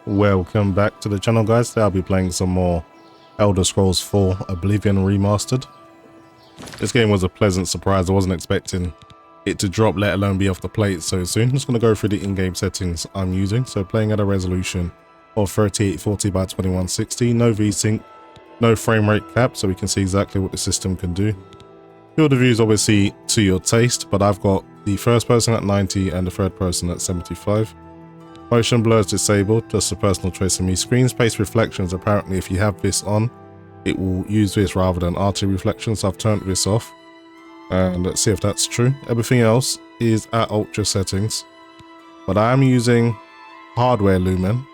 Welcome back to the channel, guys. Today I'll be playing some more Elder Scrolls 4 Oblivion Remastered. This game was a pleasant surprise. I wasn't expecting it to drop, let alone be off the plate so soon. I'm just going to go through the in-game settings I'm using. So playing at a resolution of 3840 by 2160, no VSync, no frame rate cap, so we can see exactly what the system can do. Field of view is obviously to your taste, but I've got the first person at 90 and the third person at 75. Motion blur is disabled, just a personal choice of me. Screen space reflections, apparently if you have this on, it will use this rather than RT reflections, so I've turned this off. And let's see if that's true. Everything else is at ultra settings, but I am using hardware lumen,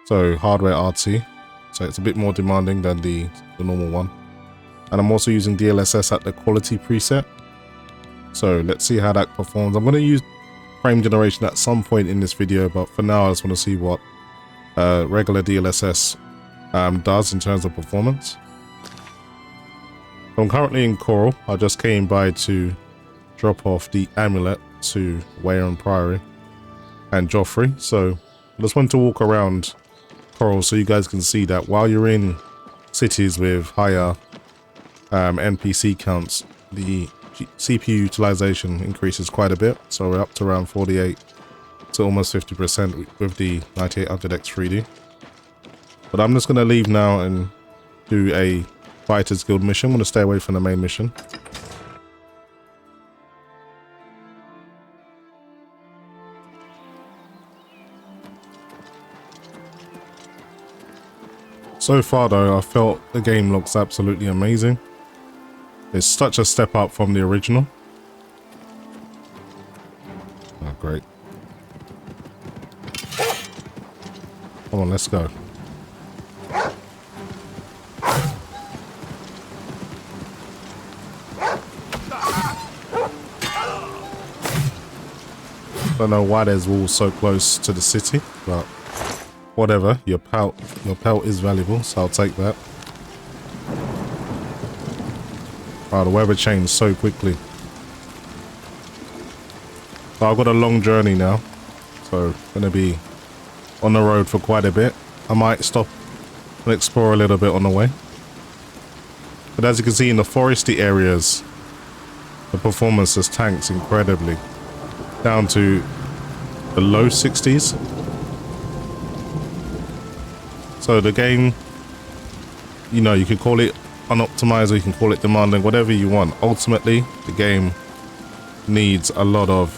so hardware RT, so it's a bit more demanding than the normal one. And I'm also using DLSS at the quality preset, so let's see how that performs. I'm going to use frame generation at some point in this video, but for now I just want to see what regular DLSS does in terms of performance. So I'm currently in Coral. I just came by to drop off the amulet to Weyron Priory and Joffrey, so I just want to walk around Coral so you guys can see that while you're in cities with higher NPC counts, the CPU utilization increases quite a bit, so we're up to around 48 to almost 50% with the 9800X 3D. But I'm just going to leave now and do a Fighters Guild mission. I'm going to stay away from the main mission. So far though, I felt the game looks absolutely amazing. It's such a step up from the original. Oh, great. Come on, let's go. Don't know why there's walls so close to the city, but whatever. Your pelt is valuable, so I'll take that. Wow, the weather changed so quickly. So I've got a long journey now, so I'm going to be on the road for quite a bit. I might stop and explore a little bit on the way. But as you can see in the foresty areas, the performance has tanked incredibly, down to the low 60s. So the game, you know, you could call it unoptimized or you can call it demanding, whatever you want. Ultimately, the game needs a lot of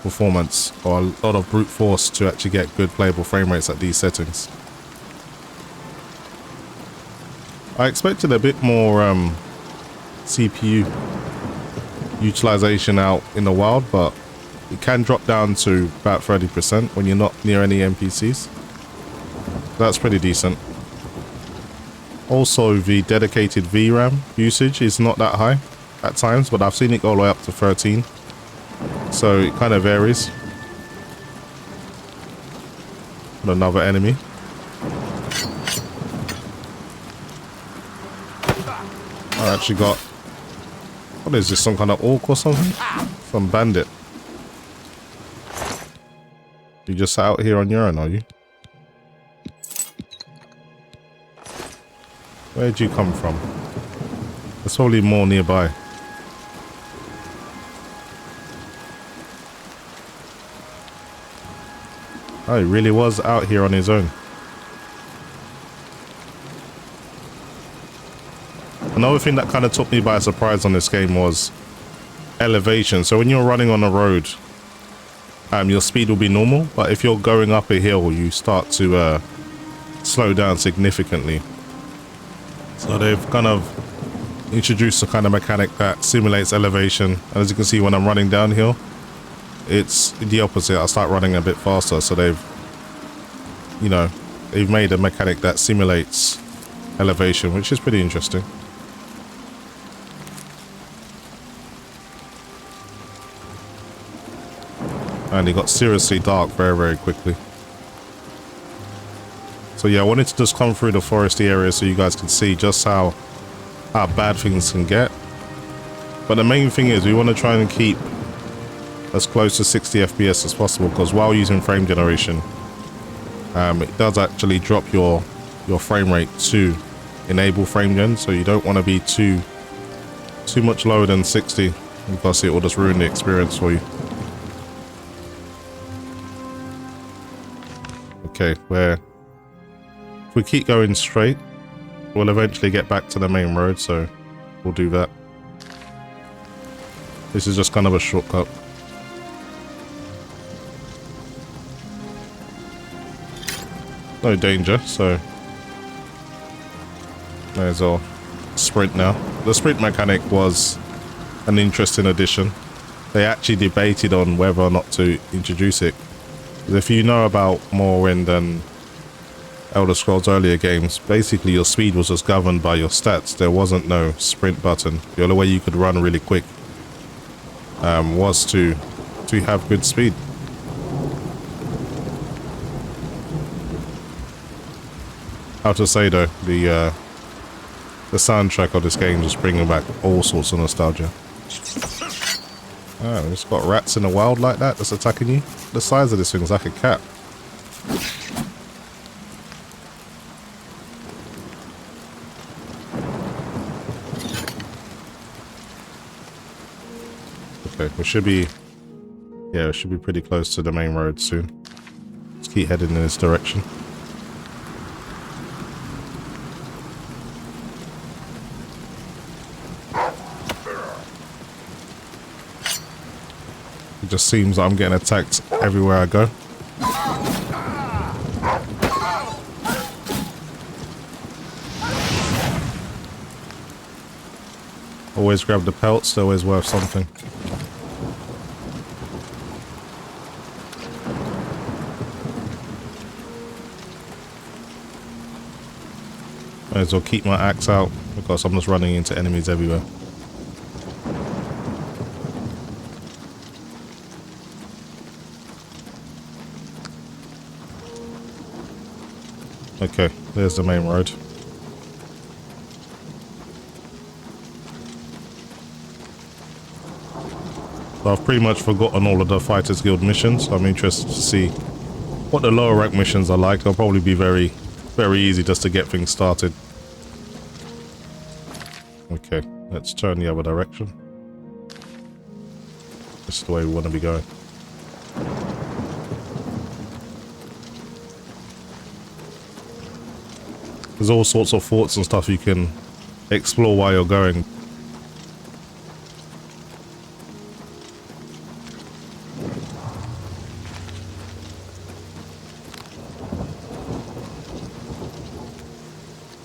performance or a lot of brute force to actually get good playable frame rates at these settings. I expected a bit more CPU utilization out in the wild, but it can drop down to about 30% when you're not near any NPCs. That's pretty decent. Also, the dedicated VRAM usage is not that high at times, but I've seen it go all the way up to 13. So it kind of varies. Another enemy. I actually got... What is this, some kind of orc or something? Some bandit. You just out here on your own, are you? Where'd you come from? There's probably more nearby. Oh, he really was out here on his own. Another thing that kind of took me by surprise on this game was elevation. So when you're running on a road, your speed will be normal, but if you're going up a hill, you start to slow down significantly. So they've kind of introduced a kind of mechanic that simulates elevation. And as you can see, when I'm running downhill, it's the opposite. I start running a bit faster. So they've made a mechanic that simulates elevation, which is pretty interesting. And it got seriously dark very, very quickly. So yeah, I wanted to just come through the foresty area so you guys can see just how bad things can get. But the main thing is we want to try and keep as close to 60 FPS as possible, because while using frame generation, It does actually drop your frame rate to enable frame gen, so you don't want to be too much lower than 60 because it will just ruin the experience for you. Okay, if we keep going straight, we'll eventually get back to the main road, so we'll do that. This is just kind of a shortcut. No danger, so may as well sprint now. The sprint mechanic was an interesting addition. They actually debated on whether or not to introduce it. If you know about Morrowind and Elder Scrolls earlier games, basically your speed was just governed by your stats. There wasn't no sprint button. The only way you could run really quick was to have good speed. How to say though, the soundtrack of this game just bringing back all sorts of nostalgia. Oh, it's got rats in the wild like that that's attacking you. The size of this thing is like a cat. Okay, we should be pretty close to the main road soon. Let's keep heading in this direction. It just seems I'm getting attacked everywhere I go. Always grab the pelts, they're always worth something. Might as well keep my axe out because I'm just running into enemies everywhere. Okay, there's the main road. So I've pretty much forgotten all of the Fighters Guild missions. I'm interested to see what the lower rank missions are like. They'll probably be very, very easy just to get things started. Okay, let's turn the other direction. This is the way we want to be going. There's all sorts of forts and stuff you can explore while you're going.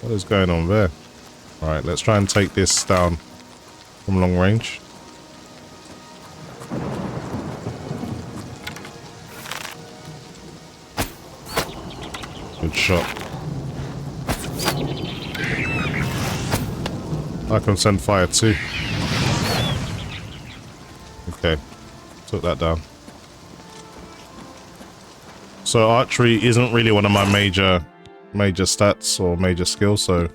What is going on there? Alright, let's try and take this down from long range. Good shot. I can send fire too. Okay, took that down. So archery isn't really one of my major stats or major skills, so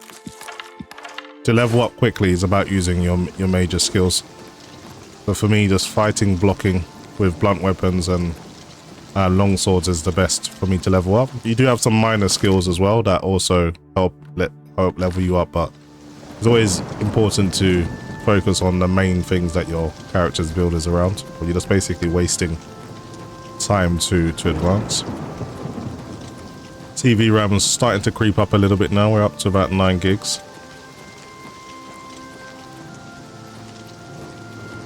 to level up quickly is about using your major skills. But for me, just fighting, blocking with blunt weapons and long swords is the best for me to level up. You do have some minor skills as well that also help level you up, but it's always important to focus on the main things that your character's build is around, or you're just basically wasting time to advance. TV RAM's starting to creep up a little bit now. We're up to about 9 gigs.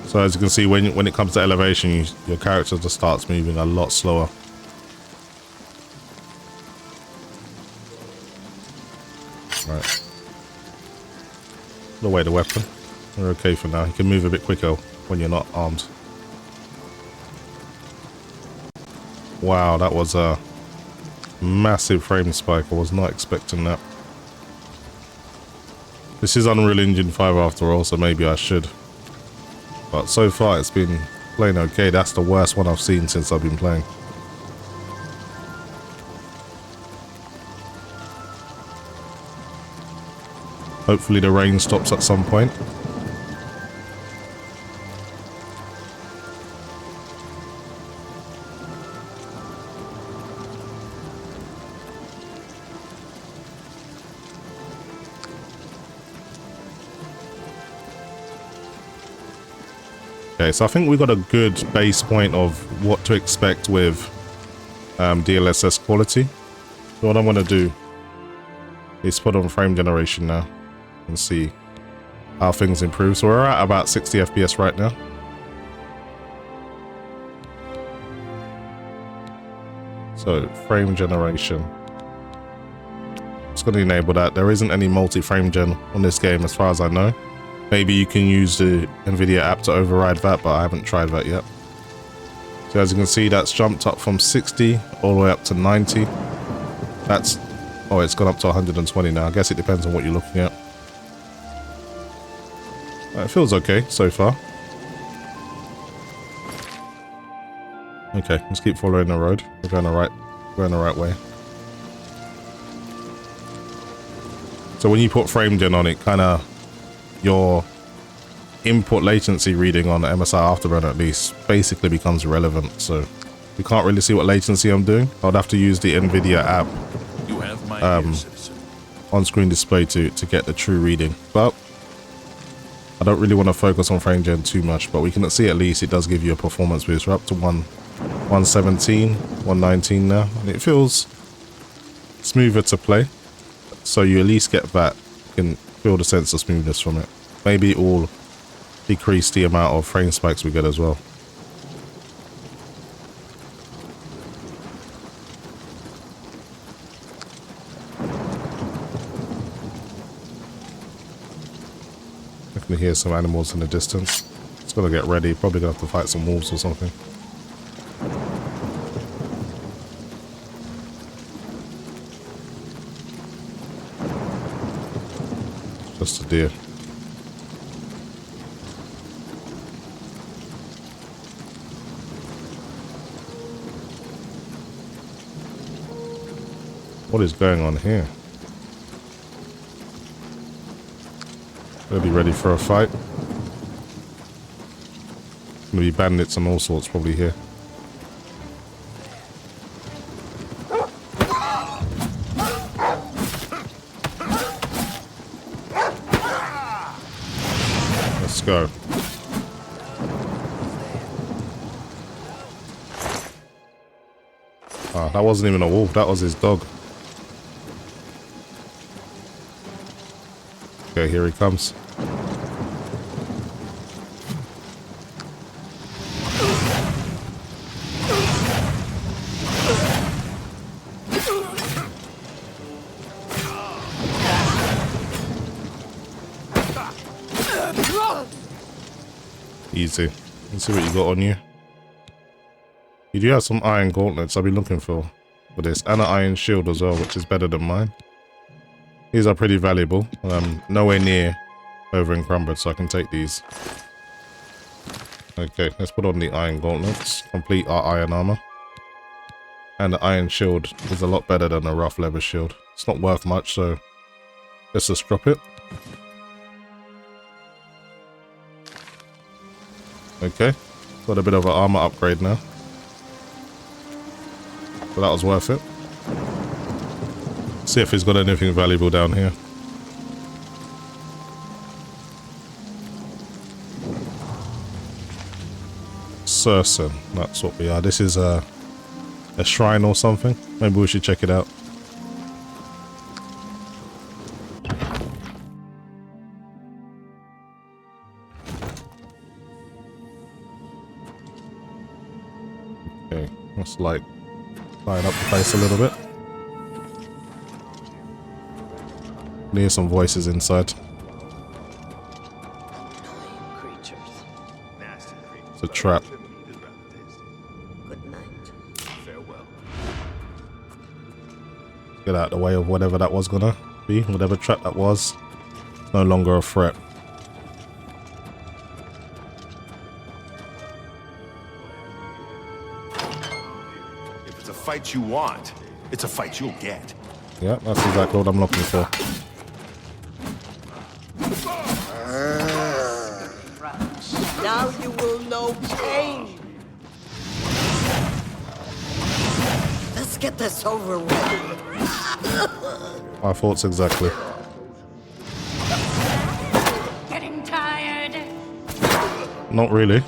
So as you can see, when it comes to elevation, your character just starts moving a lot slower. Right. Put away the weapon. We're okay for now. You can move a bit quicker when you're not armed. Wow, that was a massive frame spike. I was not expecting that. This is Unreal Engine 5 after all, so maybe I should. But so far it's been playing okay. That's the worst one I've seen since I've been playing. Hopefully the rain stops at some point. Okay, so I think we got a good base point of what to expect with DLSS quality. So what I'm going to do is put on frame generation now and see how things improve. So we're at about 60 FPS right now. So frame generation. It's going to enable that. There isn't any multi-frame gen on this game as far as I know. Maybe you can use the Nvidia app to override that, but I haven't tried that yet. So as you can see, that's jumped up from 60 all the way up to 90. That's, oh, it's gone up to 120 now. I guess it depends on what you're looking at. It feels okay so far. Okay, let's keep following the road. We're going the right way. So when you put frame gen on it, kind of your input latency reading on the MSI Afterburner at least basically becomes irrelevant. So you can't really see what latency I'm doing. I'd have to use the Nvidia app on-screen display to get the true reading. But I don't really want to focus on frame gen too much, but we can see at least it does give you a performance boost. We're up to 117, 119 now, and it feels smoother to play. So you at least get that, you can feel the sense of smoothness from it. Maybe it will decrease the amount of frame spikes we get as well. I can hear some animals in the distance. It's gonna get ready, probably gonna have to fight some wolves or something. Just a deer. What is going on here? They'll be ready for a fight. Gonna be bandits and all sorts probably here. Let's go. Ah, that wasn't even a wolf, that was his dog. Okay, here he comes. Easy. Let's see what you got on you. You do have some iron gauntlets I'll be looking for this, and an iron shield as well, which is better than mine. These are pretty valuable. Nowhere near over encumbered, so I can take these. Okay, let's put on the iron gauntlets, complete our iron armor. And the iron shield is a lot better than a rough leather shield. It's not worth much, so let's just drop it. Okay, got a bit of an armor upgrade now. So that was worth it. See if he's got anything valuable down here. Certain, that's what we are. This is a shrine or something. Maybe we should check it out. Okay, let's like line up the place a little bit. Hear some voices inside. It's a trap. Good night. Farewell. Get out of the way of whatever that was gonna be. Whatever trap that was. It's no longer a threat. If it's a fight you want, it's a fight you'll get. Yeah, that's exactly what I'm looking for. Now you will know pain. Let's get this over with. My thoughts exactly. Getting tired. Not really.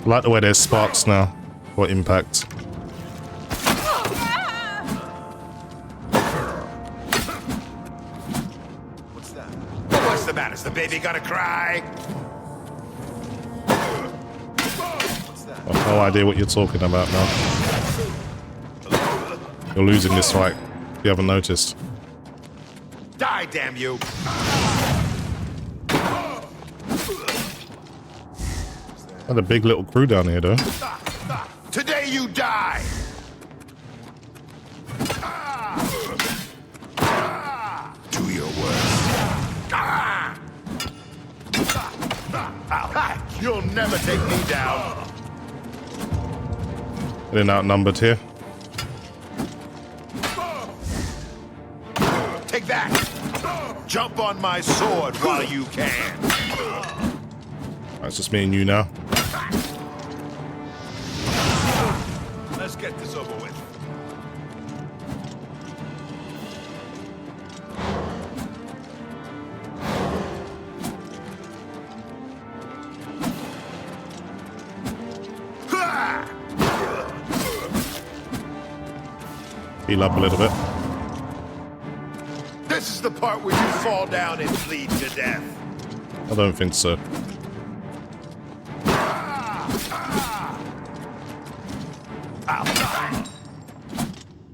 I like the way there's sparks now for impact. What's that? What's the matter? Is the baby gonna cry? What's that? I have no idea what you're talking about now. You're losing this fight, if you haven't noticed. Die, damn you! Got a big little crew down here, though. Today you die! Do your worst. You'll never take me down. Getting outnumbered here. Take that! Jump on my sword while you can. It's just me and you now. Let's get this over with. Heal up a little bit. This is the part where you fall down and bleed to death. I don't think so.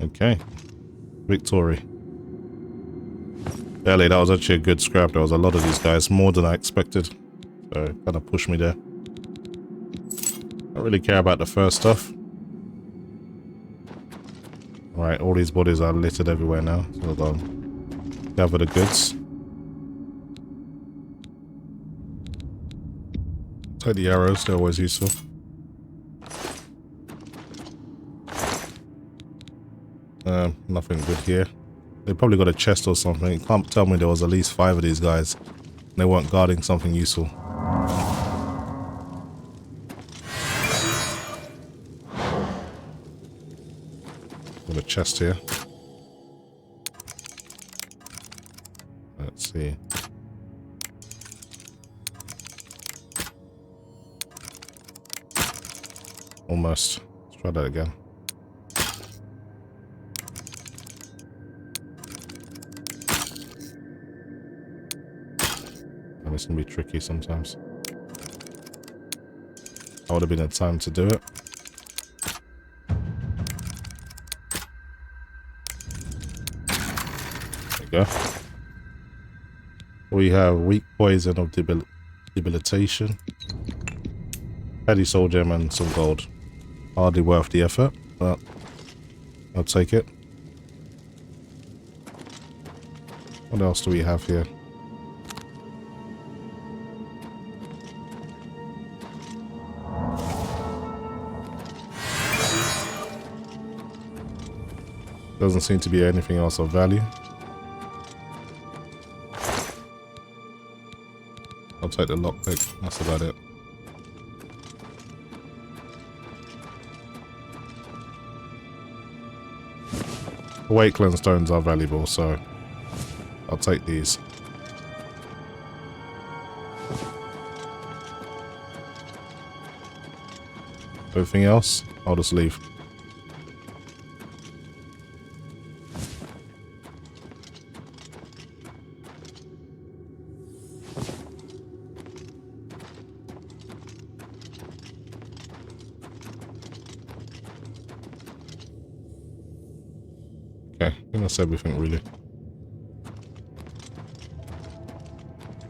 Okay. Victory. Barely, that was actually a good scrap. There was a lot of these guys, more than I expected. So it kind of pushed me there. Don't really care about the first stuff. Right, all these bodies are littered everywhere now. So I'll go gather the goods. Take the arrows, they're always useful. Nothing good here. They probably got a chest or something. You can't tell me there was at least 5 of these guys. And they weren't guarding something useful. Got a chest here. Let's see. Almost. Let's try that again. And it's gonna be tricky sometimes. That would have been a time to do it. There you go. We have weak poison of debilitation. Heady soul gem and some gold. Hardly worth the effort, but I'll take it. What else do we have here? Doesn't seem to be anything else of value. I'll take the lockpick, that's about it. The weight cleanse stones are valuable, so I'll take these. Everything else, I'll just leave. Okay, I think that's everything really.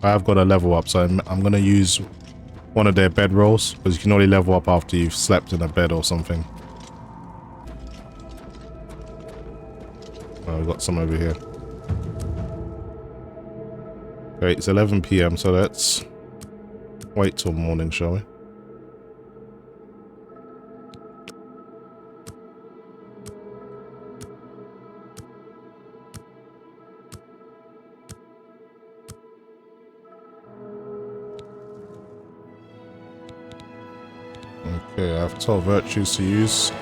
I have got a level up, so I'm going to use one of their bed rolls, because you can only level up after you've slept in a bed or something. Oh, we've got some over here. Okay, it's 11 PM, so let's wait till morning, shall we? Okay, I have 12 virtues to use.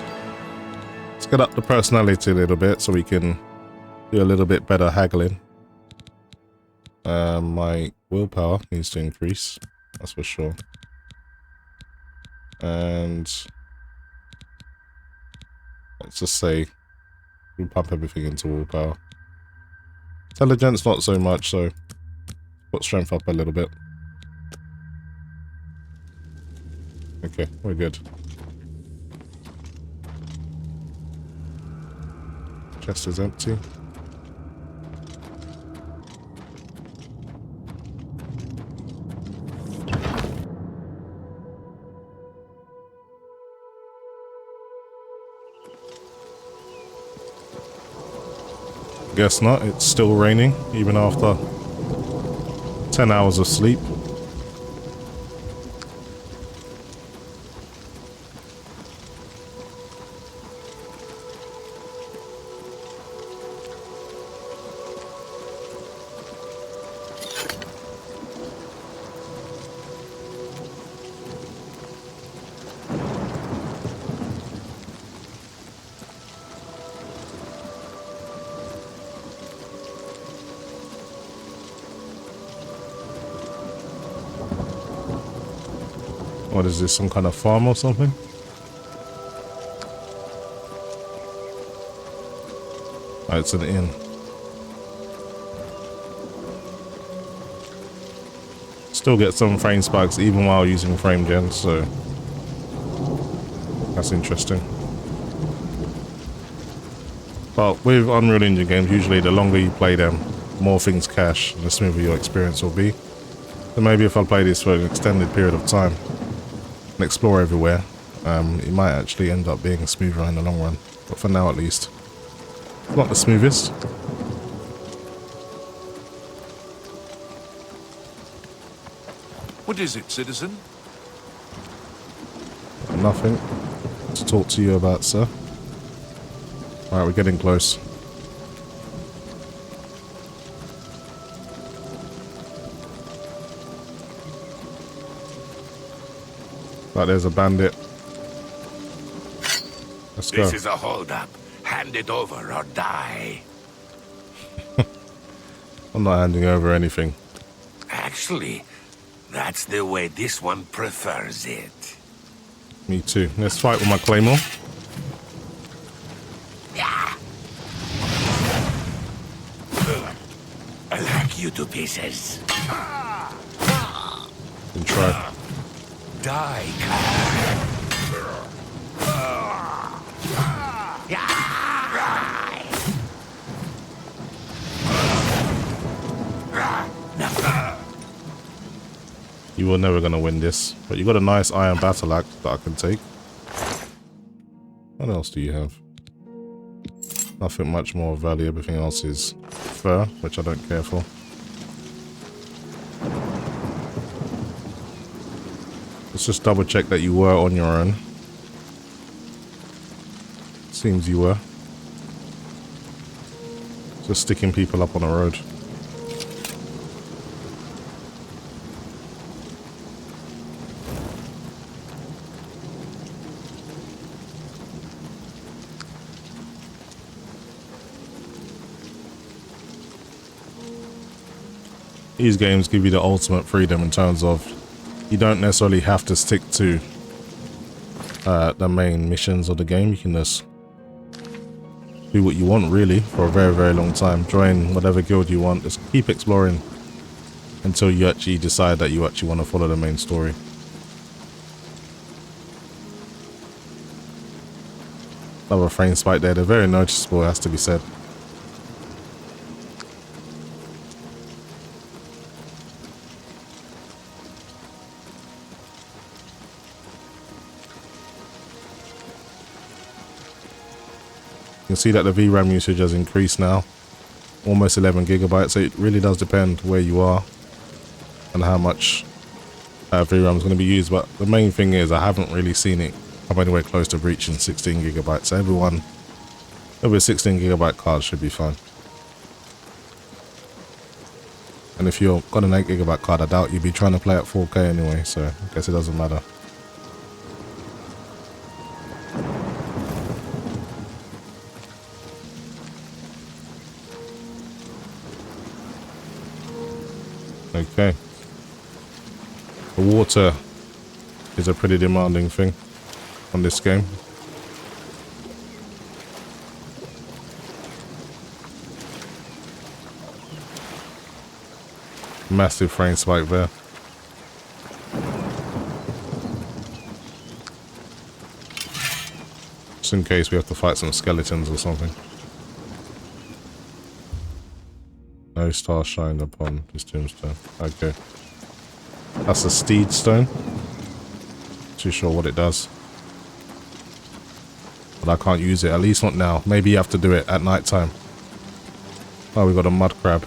Let's get up the personality a little bit so we can do a little bit better haggling. My willpower needs to increase, that's for sure. And let's just say we pump everything into willpower. Intelligence, not so much, so put strength up a little bit. Okay, we're good. Chest is empty. Guess not, it's still raining, even after 10 hours of sleep. What is this, some kind of farm or something? Oh, it's an inn. Still get some frame spikes even while using frame gen, so that's interesting. But with Unreal Engine games, usually the longer you play them, more things cache, and the smoother your experience will be. So maybe if I play this for an extended period of time and explore everywhere, it might actually end up being smoother in the long run. But for now, at least, not the smoothest. What is it, citizen? Nothing to talk to you about, sir. Alright, we're getting close. Right, there's a bandit. Let's go. This is a holdup. Hand it over or die. I'm not handing over anything. Actually, that's the way this one prefers it. Me too. Let's fight with my claymore. I'll hack you to pieces. And try. Die, cat. You were never gonna win this, but you got a nice iron battle axe that I can take. What else do you have? Nothing much more value. Everything else is fur, which I don't care for. Let's just double check that you were on your own. Seems you were. Just sticking people up on the road. These games give you the ultimate freedom in terms of you don't necessarily have to stick to the main missions of the game. You can just do what you want really for a very, very long time. Join whatever guild you want. Just keep exploring until you actually decide that you actually want to follow the main story. Another frame spike there. They're very noticeable, it has to be said. You can see that the VRAM usage has increased now, almost 11 gigabytes. So it really does depend where you are and how much VRAM is going to be used. But the main thing is I haven't really seen it come anywhere close to reaching 16 gigabytes. So everyone with a 16 gigabyte card should be fine. And if you've got an 8 gigabyte card, I doubt you'd be trying to play at 4K anyway. So I guess it doesn't matter. Okay. The water is a pretty demanding thing on this game. Massive frame spike there. Just in case we have to fight some skeletons or something. No star shined upon this tombstone. Okay. That's a steed stone. Too sure what it does. But I can't use it, at least not now. Maybe you have to do it at night time. Oh, we got a mud crab.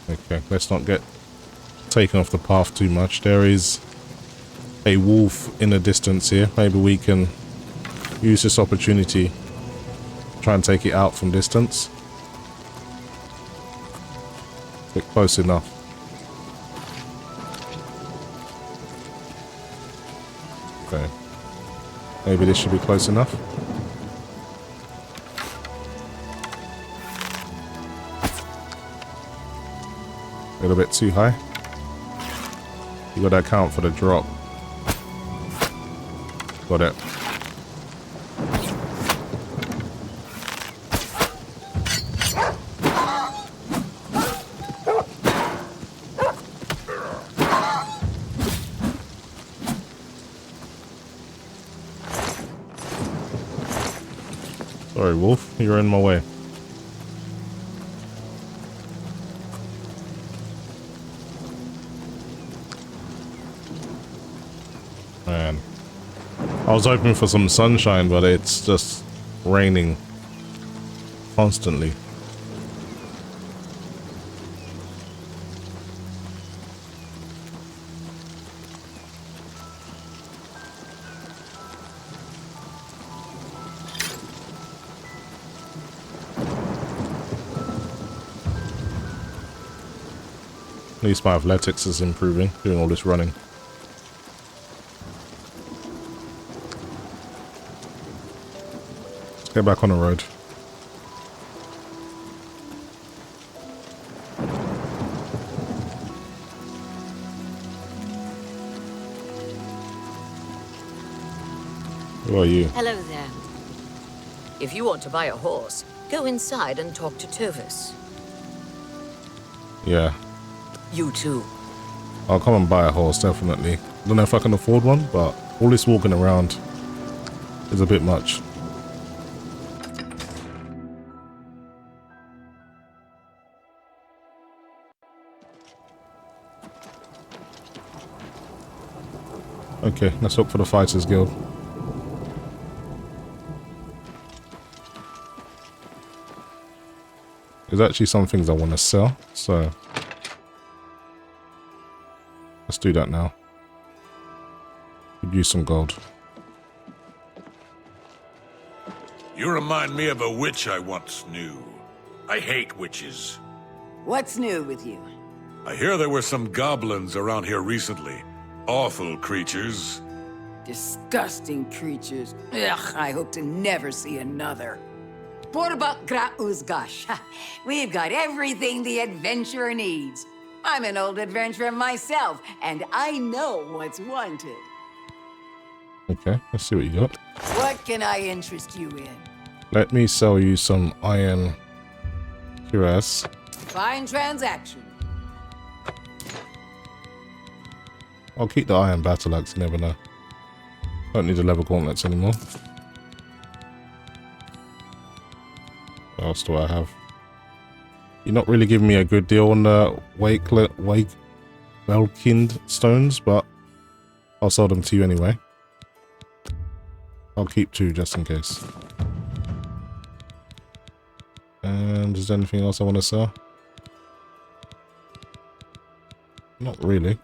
Okay, let's not get taken off the path too much. There is a wolf in the distance here. Maybe we can use this opportunity to try and take it out from distance. Get close enough. Okay. Maybe this should be close enough. A little bit too high. You got to account for the drop. Got it. Sorry, wolf, you're in my way. Man, I was hoping for some sunshine, but it's just raining constantly. At least my athletics is improving, doing all this running. Let's get back on the road. Who are you? Hello there. If you want to buy a horse, go inside and talk to Tovis. Yeah. You too. I'll come and buy a horse, definitely. Don't know if I can afford one, but all this walking around is a bit much. Okay, let's look for the Fighters Guild. There's actually some things I want to sell, so let's do that now. Could use some gold. You remind me of a witch I once knew. I hate witches. What's new with you? I hear there were some goblins around here recently. Awful creatures. Disgusting creatures. Ugh, I hope to never see another. What about Grauzgash? We've got everything the adventurer needs. I'm an old adventurer myself, and I know what's wanted. Okay, let's see what you got. What can I interest you in? Let me sell you some iron cuirass. Fine transaction. I'll keep the iron battle axe, you never know. Don't need the leather gauntlets anymore. What else do I have? You're not really giving me a good deal on the Welkind stones, but I'll sell them to you anyway. I'll keep 2 just in case. And is there anything else I want to sell? Not really.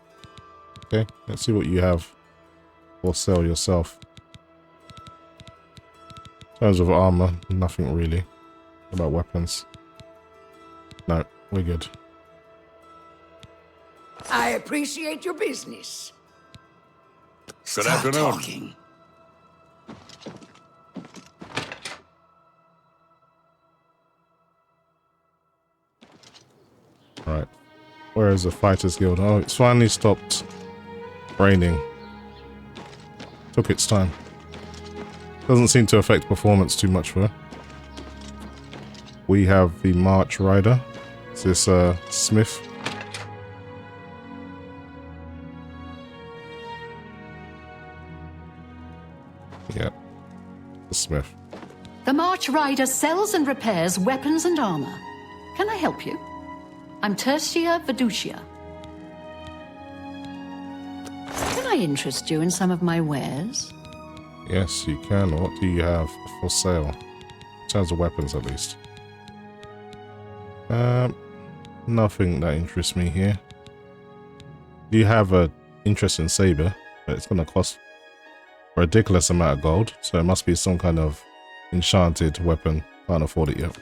Okay, let's see what you have or sell yourself. In terms of armor, nothing really. What about weapons? No, we're good. I appreciate your business. Good Stop afternoon. talking. Right. Where is the Fighters Guild? Oh, it's finally stopped raining. Took its time. Doesn't seem to affect performance too much though. We have the March Rider. Is this Smith? Yeah. The Smith. The March Rider sells and repairs weapons and armor. Can I help you? I'm Tertia Veducia. Can I interest you in some of my wares? Yes, you can. What do you have for sale? In terms of weapons, at least. Nothing that interests me here. You have a interesting saber, but it's going to cost a ridiculous amount of gold, so it must be some kind of enchanted weapon. Can't afford it yet.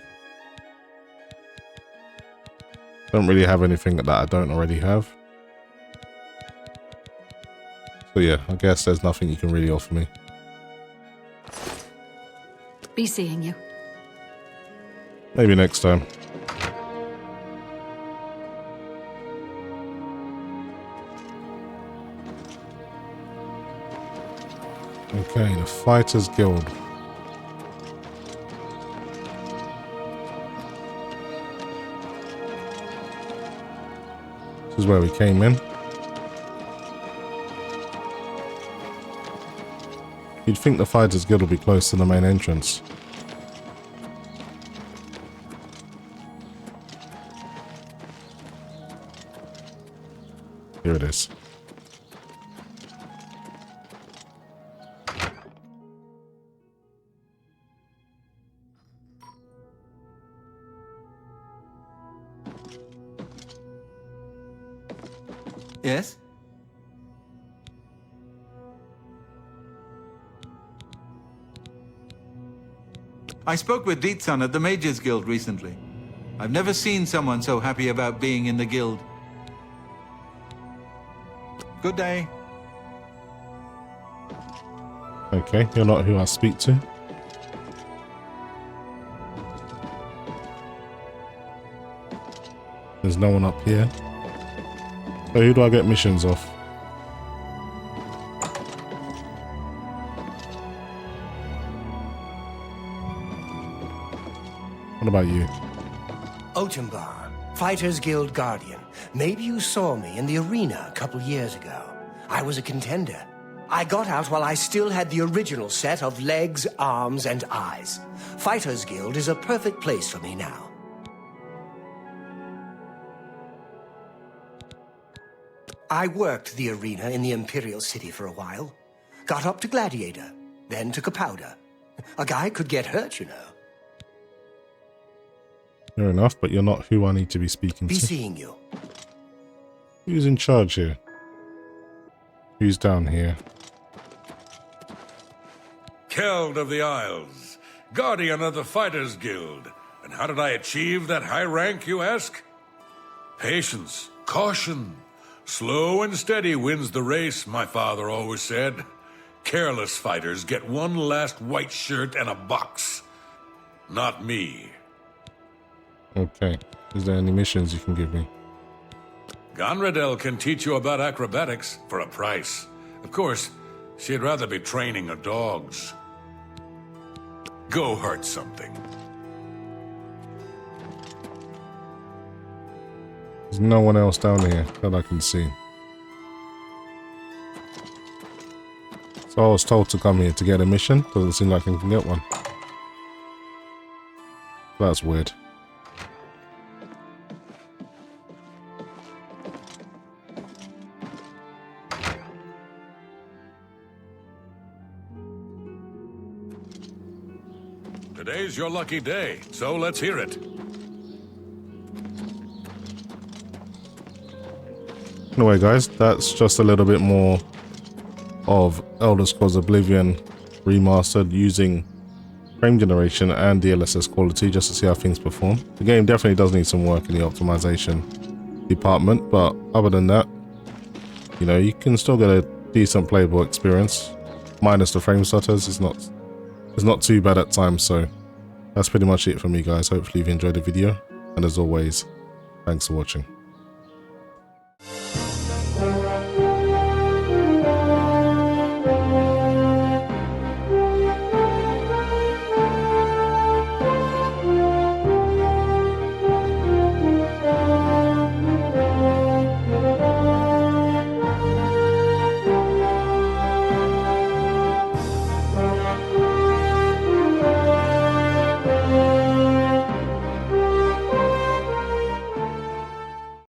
Don't really have anything that I don't already have. So yeah, I guess there's nothing you can really offer me. Be seeing you. Maybe next time. Okay, the Fighters Guild. This is where we came in. You'd think the Fighters Guild would be close to the main entrance. Here it is. Yes? I spoke with Deetsan at the Mages Guild recently. I've never seen someone so happy about being in the guild. Good day. Okay, you're not who I speak to. There's no one up here. So who do I get missions off? What about you? Otembar, Fighters Guild Guardian. Maybe you saw me in the arena a couple years ago. I was a contender. I got out while I still had the original set of legs, arms, and eyes. Fighters Guild is a perfect place for me now. I worked the arena in the Imperial City for a while. Got up to Gladiator, then took a powder. A guy could get hurt, you know. Fair enough, but you're not who I need to be speaking Be to. seeing you. Who's in charge here? Who's down here? Keld of the Isles, Guardian of the Fighters Guild. And how did I achieve that high rank, you ask? Patience, caution. Slow and steady wins the race, my father always said. Careless fighters get one last white shirt and a box. Not me. Okay. Is there any missions you can give me? Gonradel can teach you about acrobatics for a price. Of course, she'd rather be training her dogs. Go hurt something. There's no one else down here that I can see. So I was told to come here to get a mission. Doesn't seem like I can get one. That's weird. Today's your lucky day, so let's hear it. Anyway guys, that's just a little bit more of Elder Scrolls Oblivion Remastered using frame generation and DLSS quality just to see how things perform. The game definitely does need some work in the optimization department, but other than that, you know, you can still get a decent playable experience, minus the frame stutters. It's not too bad at times. So that's pretty much it for me, guys. Hopefully you've enjoyed the video, and as always, thanks for watching.